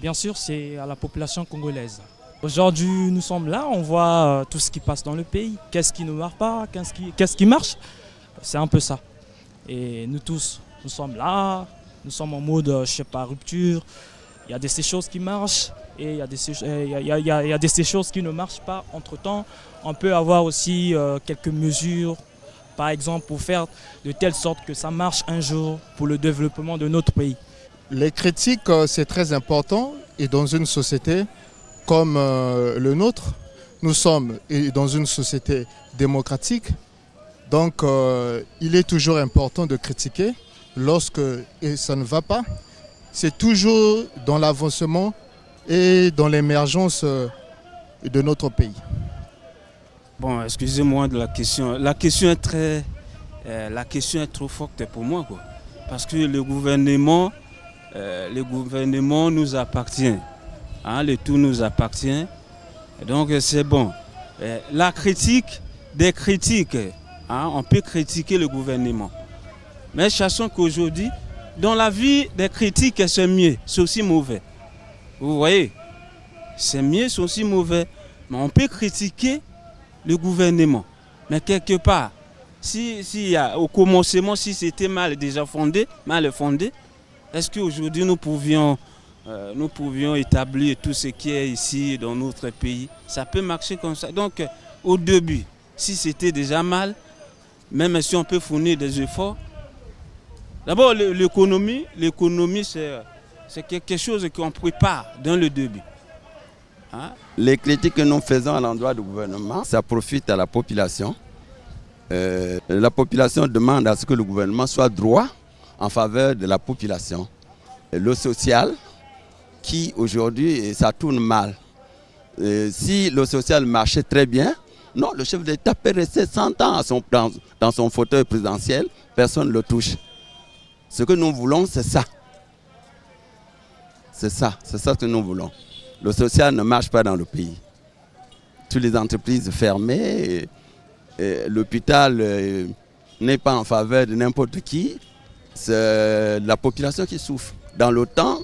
Bien sûr, c'est à la population congolaise. Aujourd'hui, nous sommes là, on voit tout ce qui passe dans le pays. Qu'est-ce qui ne marche pas, qu'est-ce qui marche. C'est un peu ça. Et nous tous, nous sommes là, nous sommes en mode, je sais pas, rupture. Il y a ces choses qui marchent et il y a ces choses qui ne marchent pas. Entre-temps, on peut avoir aussi quelques mesures, par exemple, pour faire de telle sorte que ça marche un jour pour le développement de notre pays. Les critiques, c'est très important et dans une société comme le nôtre, nous sommes dans une société démocratique, donc il est toujours important de critiquer lorsque ça ne va pas. C'est toujours dans l'avancement et dans l'émergence de notre pays. Bon, excusez-moi de la question. La question est trop forte pour moi, quoi. Parce que le gouvernement nous appartient. Hein, le tout nous appartient. Donc c'est bon. La critique, des critiques, hein, on peut critiquer le gouvernement. Mais sachant qu'aujourd'hui, dans la vie des critiques, c'est mieux, c'est aussi mauvais. Vous voyez, c'est mieux, c'est aussi mauvais. Mais on peut critiquer le gouvernement. Mais quelque part, au commencement, si c'était mal fondé, est-ce qu'aujourd'hui nous pouvions établir tout ce qui est ici dans notre pays? Ça peut marcher comme ça. Donc, au début, si c'était déjà mal, même si on peut fournir des efforts, d'abord, l'économie, c'est quelque chose qu'on prépare dans le début. Hein? Les critiques que nous faisons à l'endroit du gouvernement, ça profite à la population. La population demande à ce que le gouvernement soit droit en faveur de la population. Le social, qui aujourd'hui, ça tourne mal. Si le social marchait très bien, non, le chef d'État peut rester 100 ans dans son fauteuil présidentiel, personne ne le touche. Ce que nous voulons, c'est ça. C'est ça que nous voulons. Le social ne marche pas dans le pays. Toutes les entreprises fermées, l'hôpital n'est pas en faveur de n'importe qui. C'est la population qui souffre. Dans le temps,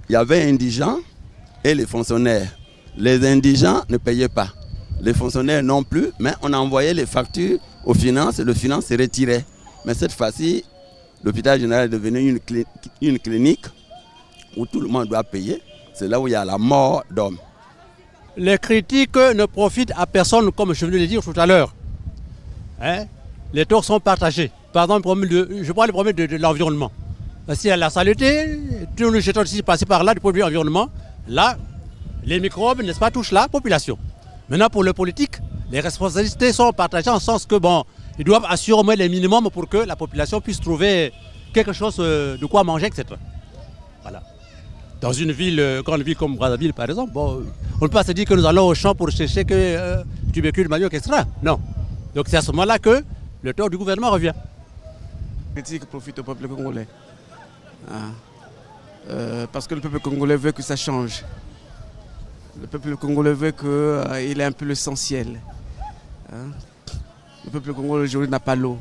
il y avait indigents et les fonctionnaires. Les indigents ne payaient pas. Les fonctionnaires non plus, mais on envoyait les factures aux finances et le finance se retirait. Mais cette fois-ci, l'hôpital général est devenu une clinique où tout le monde doit payer. C'est là où il y a la mort d'hommes. Les critiques ne profitent à personne, comme je venais de le dire tout à l'heure. Hein? Les torts sont partagés. Par exemple, je prends le problème de l'environnement. Si la saleté, tout le jeton ici passé par là, du point de vue environnement, là, les microbes, n'est-ce pas, touchent la population. Maintenant, pour le politique, les responsabilités sont partagées en sens que, bon, ils doivent assurer au moins les minimums pour que la population puisse trouver quelque chose de quoi manger, etc. Voilà. Dans une grande ville comme Brazzaville, par exemple, bon, on ne peut pas se dire que nous allons au champ pour chercher que tubercule, manioc, etc. Non. Donc c'est à ce moment-là que le tort du gouvernement revient. La critique profite au peuple congolais. Parce que le peuple congolais veut que ça change. Le peuple congolais veut qu'il ait un peu l'essentiel. Le peuple congolais aujourd'hui n'a pas l'eau.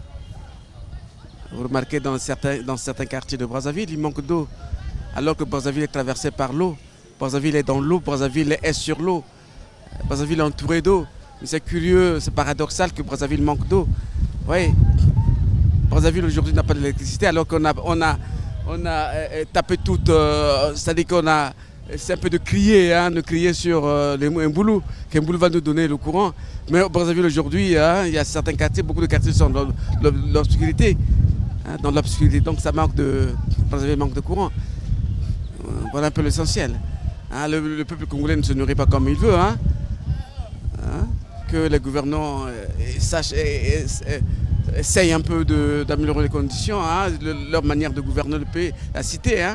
Vous remarquez dans certains quartiers de Brazzaville, il manque d'eau. Alors que Brazzaville est traversé par l'eau. Brazzaville est dans l'eau, Brazzaville est sur l'eau. Brazzaville est entouré d'eau. C'est curieux, c'est paradoxal que Brazzaville manque d'eau. Oui. Brazzaville aujourd'hui n'a pas d'électricité alors qu'on a tapé tout. C'est-à-dire qu'on a. C'est un peu de crier sur les Mboulou, qu'Mboulou va nous donner le courant. Mais au Brazzaville aujourd'hui, il y a certains quartiers, beaucoup de quartiers sont dans l'obscurité. Dans l'obscurité, donc Brazzaville manque de courant. Voilà un peu l'essentiel. Le peuple congolais ne se nourrit pas comme il veut. Que les gouvernants essayent un peu d'améliorer les conditions, leur manière de gouverner le pays, la cité.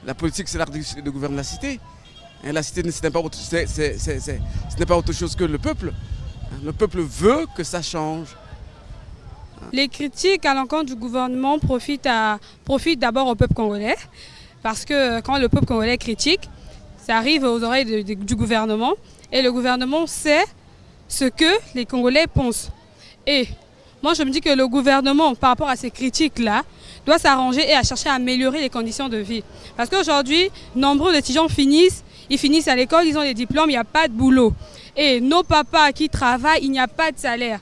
La politique, c'est l'art de gouverner la cité. La cité, ce n'est pas autre chose que le peuple. Le peuple veut que ça change. Les critiques à l'encontre du gouvernement profitent d'abord au peuple congolais. Parce que quand le peuple congolais critique, ça arrive aux oreilles du gouvernement. Et le gouvernement sait ce que les Congolais pensent. Et moi, je me dis que le gouvernement, par rapport à ces critiques-là, doit s'arranger et à chercher à améliorer les conditions de vie. Parce qu'aujourd'hui, nombreux étudiants finissent à l'école, ils ont des diplômes, il n'y a pas de boulot. Et nos papas qui travaillent, il n'y a pas de salaire.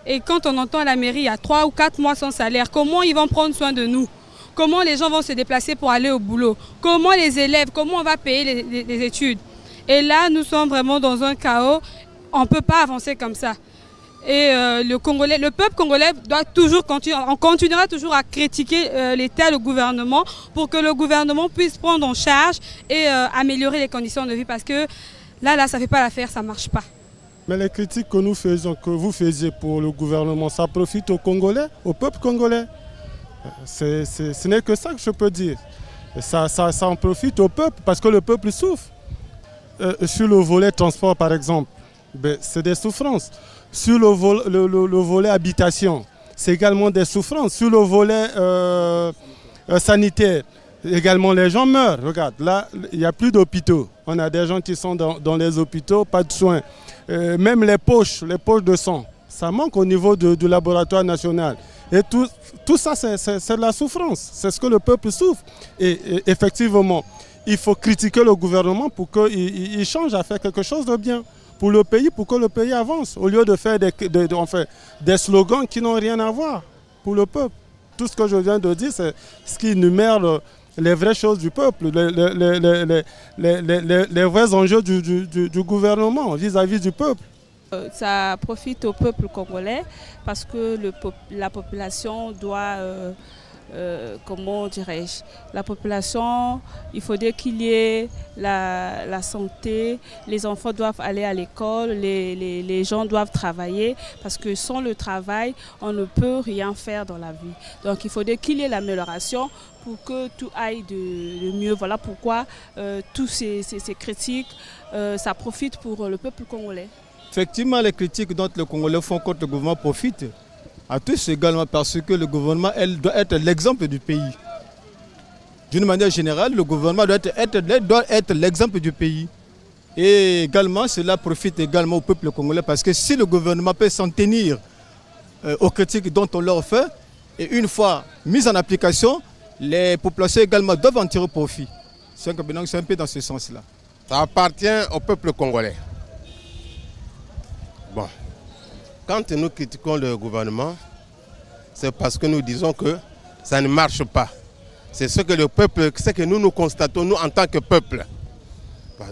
Et quand on entend à la mairie, il y a 3 ou 4 mois sans salaire, comment ils vont prendre soin de nous? Comment les gens vont se déplacer pour aller au boulot? Comment les élèves, comment on va payer les études? Et là, nous sommes vraiment dans un chaos. On ne peut pas avancer comme ça. Et le peuple congolais doit toujours continuer, on continuera toujours à critiquer l'État, le gouvernement, pour que le gouvernement puisse prendre en charge et améliorer les conditions de vie. Parce que là, ça ne fait pas l'affaire, ça ne marche pas. Mais les critiques que nous faisons, que vous faisiez pour le gouvernement, ça profite aux Congolais, au peuple congolais. Ce n'est que ça que je peux dire. Ça en profite au peuple parce que le peuple souffre. Sur le volet transport, par exemple, c'est des souffrances. Sur le volet habitation, c'est également des souffrances. Sur le volet sanitaire, également les gens meurent. Regarde, là, il n'y a plus d'hôpitaux. On a des gens qui sont dans les hôpitaux, pas de soins. Même les poches de sang, ça manque au niveau du laboratoire national. Et tout ça, c'est de la souffrance. C'est ce que le peuple souffre. Et effectivement, il faut critiquer le gouvernement pour qu'il change à faire quelque chose de bien pour le pays, pour que le pays avance, au lieu de faire des slogans qui n'ont rien à voir pour le peuple. Tout ce que je viens de dire, c'est ce qui énumère les vraies choses du peuple, les vrais enjeux du gouvernement vis-à-vis du peuple. Ça profite au peuple congolais parce que la population doit, comment dirais-je, la population, il faudrait qu'il y ait la santé, les enfants doivent aller à l'école, les gens doivent travailler parce que sans le travail, on ne peut rien faire dans la vie. Donc il faudrait qu'il y ait l'amélioration pour que tout aille de mieux. Voilà pourquoi tous ces critiques, ça profite pour le peuple congolais. Effectivement, les critiques dont les Congolais font contre le gouvernement profitent à tous également parce que le gouvernement doit être l'exemple du pays. D'une manière générale, le gouvernement doit être l'exemple du pays. Et également, cela profite également au peuple congolais parce que si le gouvernement peut s'en tenir aux critiques dont on leur fait, et une fois mises en application, les populations également doivent en tirer profit. C'est un peu dans ce sens-là. Ça appartient au peuple congolais. Bon, quand nous critiquons le gouvernement, c'est parce que nous disons que ça ne marche pas. C'est ce que le peuple, c'est que nous constatons, nous en tant que peuple.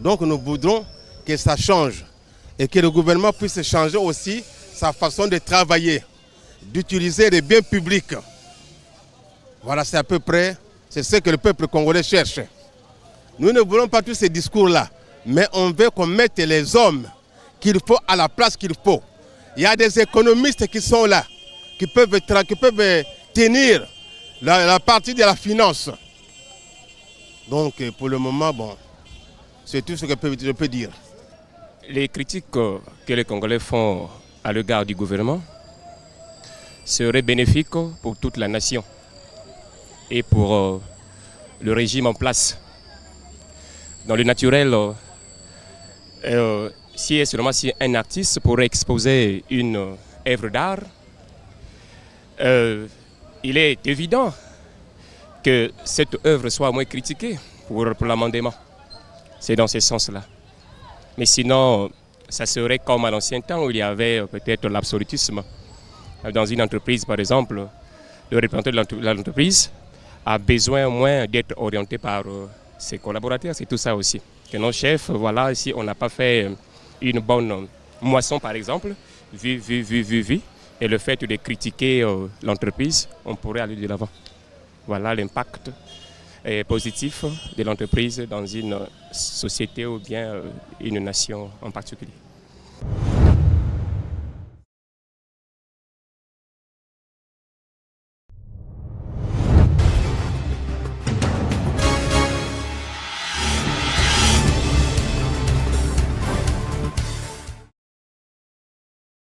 Donc nous voudrons que ça change et que le gouvernement puisse changer aussi sa façon de travailler, d'utiliser les biens publics. Voilà, c'est à peu près, c'est ce que le peuple congolais cherche. Nous ne voulons pas tous ces discours-là, mais on veut qu'on mette les hommes qu'il faut à la place qu'il faut. Il y a des économistes qui sont là, qui peuvent tenir la partie de la finance. Donc pour le moment, bon, c'est tout ce que je peux dire. Les critiques que les Congolais font à l'égard du gouvernement seraient bénéfiques pour toute la nation et pour le régime en place. Dans le naturel, si un artiste pourrait exposer une œuvre d'art, il est évident que cette œuvre soit moins critiquée pour l'amendement. C'est dans ce sens-là. Mais sinon, ça serait comme à l'ancien temps où il y avait peut-être l'absolutisme. Dans une entreprise, par exemple, le représentant de l'entreprise a besoin au moins d'être orienté par ses collaborateurs. C'est tout ça aussi. Que nos chefs, voilà, si on n'a pas fait une bonne moisson, par exemple, vu, et le fait de critiquer l'entreprise, on pourrait aller de l'avant. Voilà l'impact positif de l'entreprise dans une société ou bien une nation en particulier.